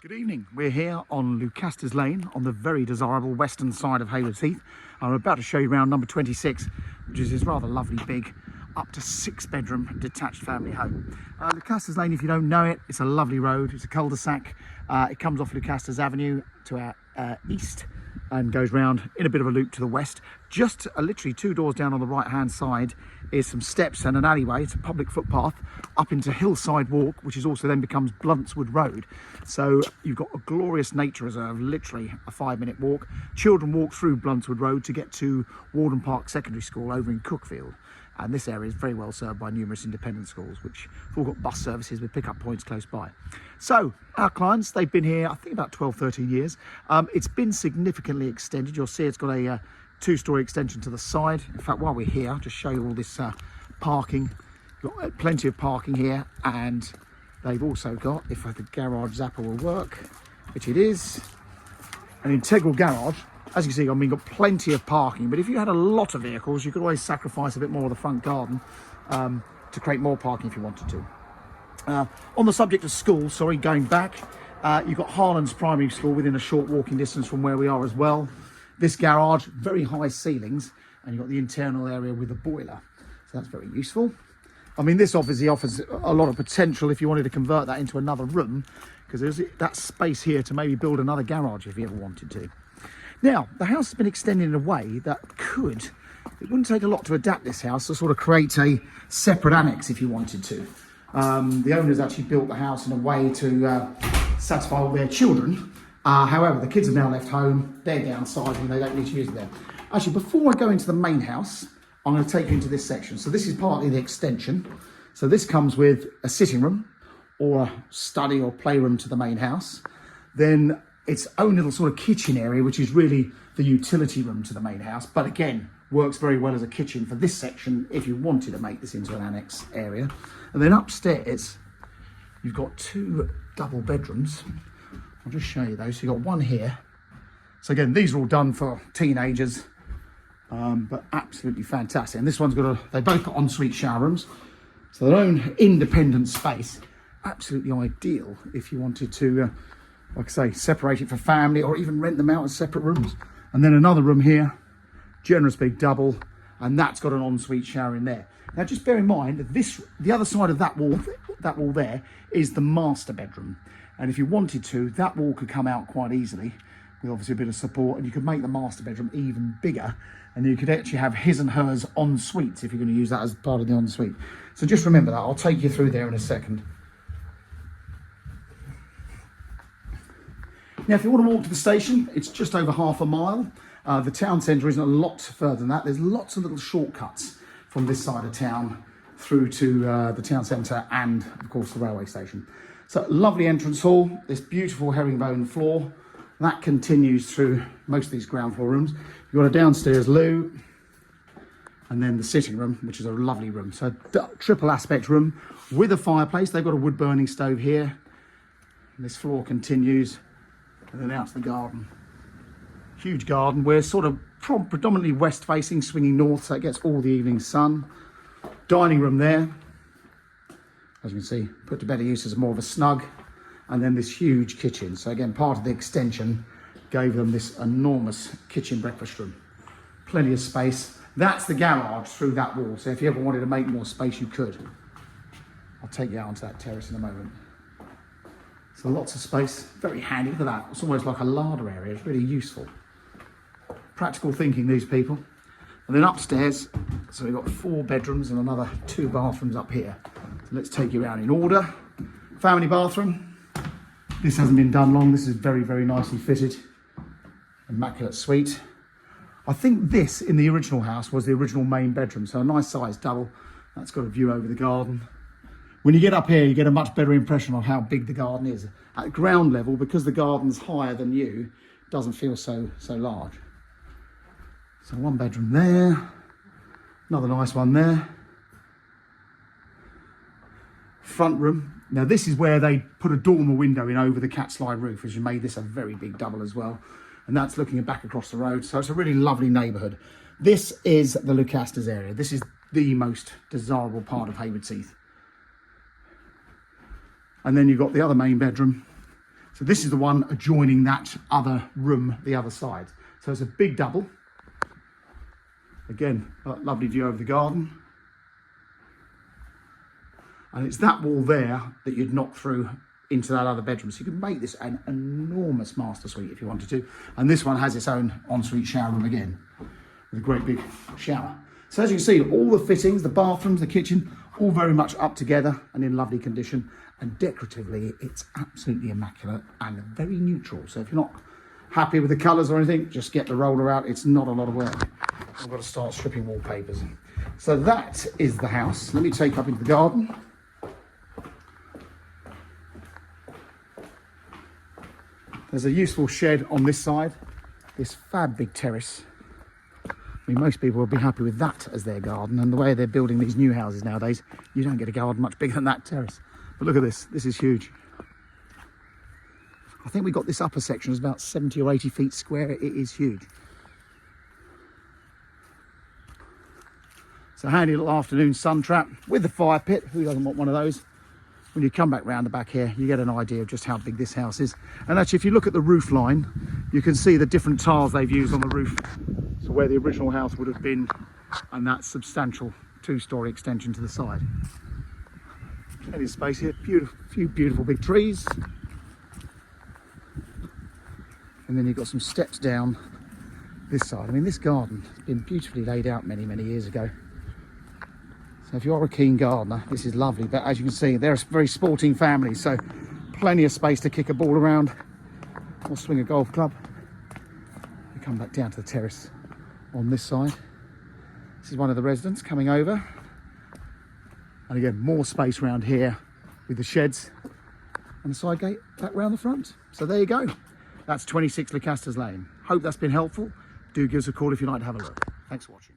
Good evening. We're here on Lucastes Lane on the very desirable western side of Haywards Heath. I'm about to show you around number 26, which is this rather lovely big up to 6-bedroom detached family home. Lucastes Lane, if you don't know it, it's a lovely road. It's a cul-de-sac. It comes off Lucastes Avenue to our east and goes round in a bit of a loop to the west. Just literally 2 doors down on the right hand side is some steps and an alleyway. It's a public footpath up into Hillside Walk, which is also then becomes Bluntswood Road. So you've got a glorious nature reserve, literally a 5-minute walk. Children walk through Bluntswood Road to get to Warden Park Secondary School over in Cookfield. And this area is very well served by numerous independent schools, which have all got bus services with pickup points close by. So our clients, they've been here, I think about 12, 13 years. It's been significantly extended. You'll see it's got a 2-storey extension to the side. In fact, while we're here, I'll just show you all this parking. You've got plenty of parking here, and they've also got, if the garage zapper will work, which it is, an integral garage. As you can see, I mean, got plenty of parking, but if you had a lot of vehicles, you could always sacrifice a bit more of the front garden to create more parking if you wanted to. On the subject of schools, sorry, going back, you've got Harlands Primary School within a short walking distance from where we are as well. This garage, very high ceilings, and you've got the internal area with the boiler. So that's very useful. I mean, this obviously offers a lot of potential if you wanted to convert that into another room, because there's that space here to maybe build another garage if you ever wanted to. Now, the house has been extended in a way that it wouldn't take a lot to adapt this house to sort of create a separate annex if you wanted to. The owners actually built the house in a way to satisfy all their children. However, the kids have now left home, they're downsizing, they don't need to use it there. Actually, before I go into the main house, I'm going to take you into this section. So this is partly the extension. So this comes with a sitting room or a study or playroom to the main house. Then its own little sort of kitchen area, which is really the utility room to the main house, but again, works very well as a kitchen for this section if you wanted to make this into an annex area. And then upstairs, you've got 2 double bedrooms. I'll just show you those. So you've got one here. So again, these are all done for teenagers, but absolutely fantastic. And this one's they both got ensuite shower rooms, so their own independent space. Absolutely ideal if you wanted to, like I say, separate it for family or even rent them out as separate rooms. And then another room here, generous big double, and that's got an ensuite shower in there. Now just bear in mind that the other side of that wall there is the master bedroom. And if you wanted to, that wall could come out quite easily with obviously a bit of support, and you could make the master bedroom even bigger, and you could actually have his and hers en suites if you're going to use that as part of the ensuite. So just remember that. I'll take you through there in a second. Now, if you want to walk to the station, it's just over half a mile. The town centre isn't a lot further than that. There's lots of little shortcuts from this side of town through to the town centre and, of course, the railway station. So, lovely entrance hall, this beautiful herringbone floor. That continues through most of these ground floor rooms. You've got a downstairs loo, and then the sitting room, which is a lovely room. So, triple aspect room with a fireplace. They've got a wood burning stove here. And this floor continues. And then out to the garden. Huge garden. We're sort of predominantly west facing, swinging north, so it gets all the evening sun. Dining room there, as you can see, put to better use as more of a snug. And then this huge kitchen. So again, part of the extension gave them this enormous kitchen breakfast room. Plenty of space. That's the garage through that wall. So if you ever wanted to make more space, you could. I'll take you out onto that terrace in a moment. So lots of space, very handy. Look at that, it's almost like a larder area. It's really useful. Practical thinking, these people. And then upstairs, so we've got 4 bedrooms and another 2 bathrooms up here. So let's take you around in order. Family bathroom. This hasn't been done long. This is very, very nicely fitted. Immaculate suite. I think this, in the original house, was the original main bedroom. So a nice sized double. That's got a view over the garden. When you get up here, you get a much better impression of how big the garden is. At ground level, because the garden's higher than you, it doesn't feel so large. So 1 bedroom there, another nice one there. Front room. Now this is where they put a dormer window in over the cat slide roof, as you made this a very big double as well. And that's looking back across the road. So it's a really lovely neighbourhood. This is the Lucastes area. This is the most desirable part of Haywards Heath. And then you've got the other main bedroom. So this is the one adjoining that other room, the other side. So it's a big double. Again, a lovely view over the garden. And it's that wall there that you'd knock through into that other bedroom. So you can make this an enormous master suite if you wanted to. And this one has its own ensuite shower room again, with a great big shower. So as you can see, all the fittings, the bathrooms, the kitchen, all very much up together and in lovely condition. And decoratively, it's absolutely immaculate and very neutral. So if you're not happy with the colours or anything, just get the roller out. It's not a lot of work. I've got to start stripping wallpapers. So that is the house. Let me take up into the garden. There's a useful shed on this side. This fab big terrace. I mean, most people will be happy with that as their garden, and the way they're building these new houses nowadays, you don't get a garden much bigger than that terrace. But look at this, this is huge. I think we got this upper section is about 70 or 80 feet square. It is huge. It's a handy little afternoon sun trap with the fire pit. Who doesn't want one of those? When you come back round the back here, you get an idea of just how big this house is. And actually, if you look at the roof line, you can see the different tiles they've used on the roof. So where the original house would have been, and that substantial two-storey extension to the side. Plenty of space here, few beautiful big trees. And then you've got some steps down this side. I mean, this garden has been beautifully laid out many, many years ago. So if you are a keen gardener, this is lovely. But as you can see, they're a very sporting family, so plenty of space to kick a ball around or swing a golf club. We come back down to the terrace on this side. This is one of the residents coming over. And again, more space around here with the sheds and the side gate back round the front. So there you go. That's 26 Lucastes Lane. Hope that's been helpful. Do give us a call if you'd like to have a look. Thanks for watching.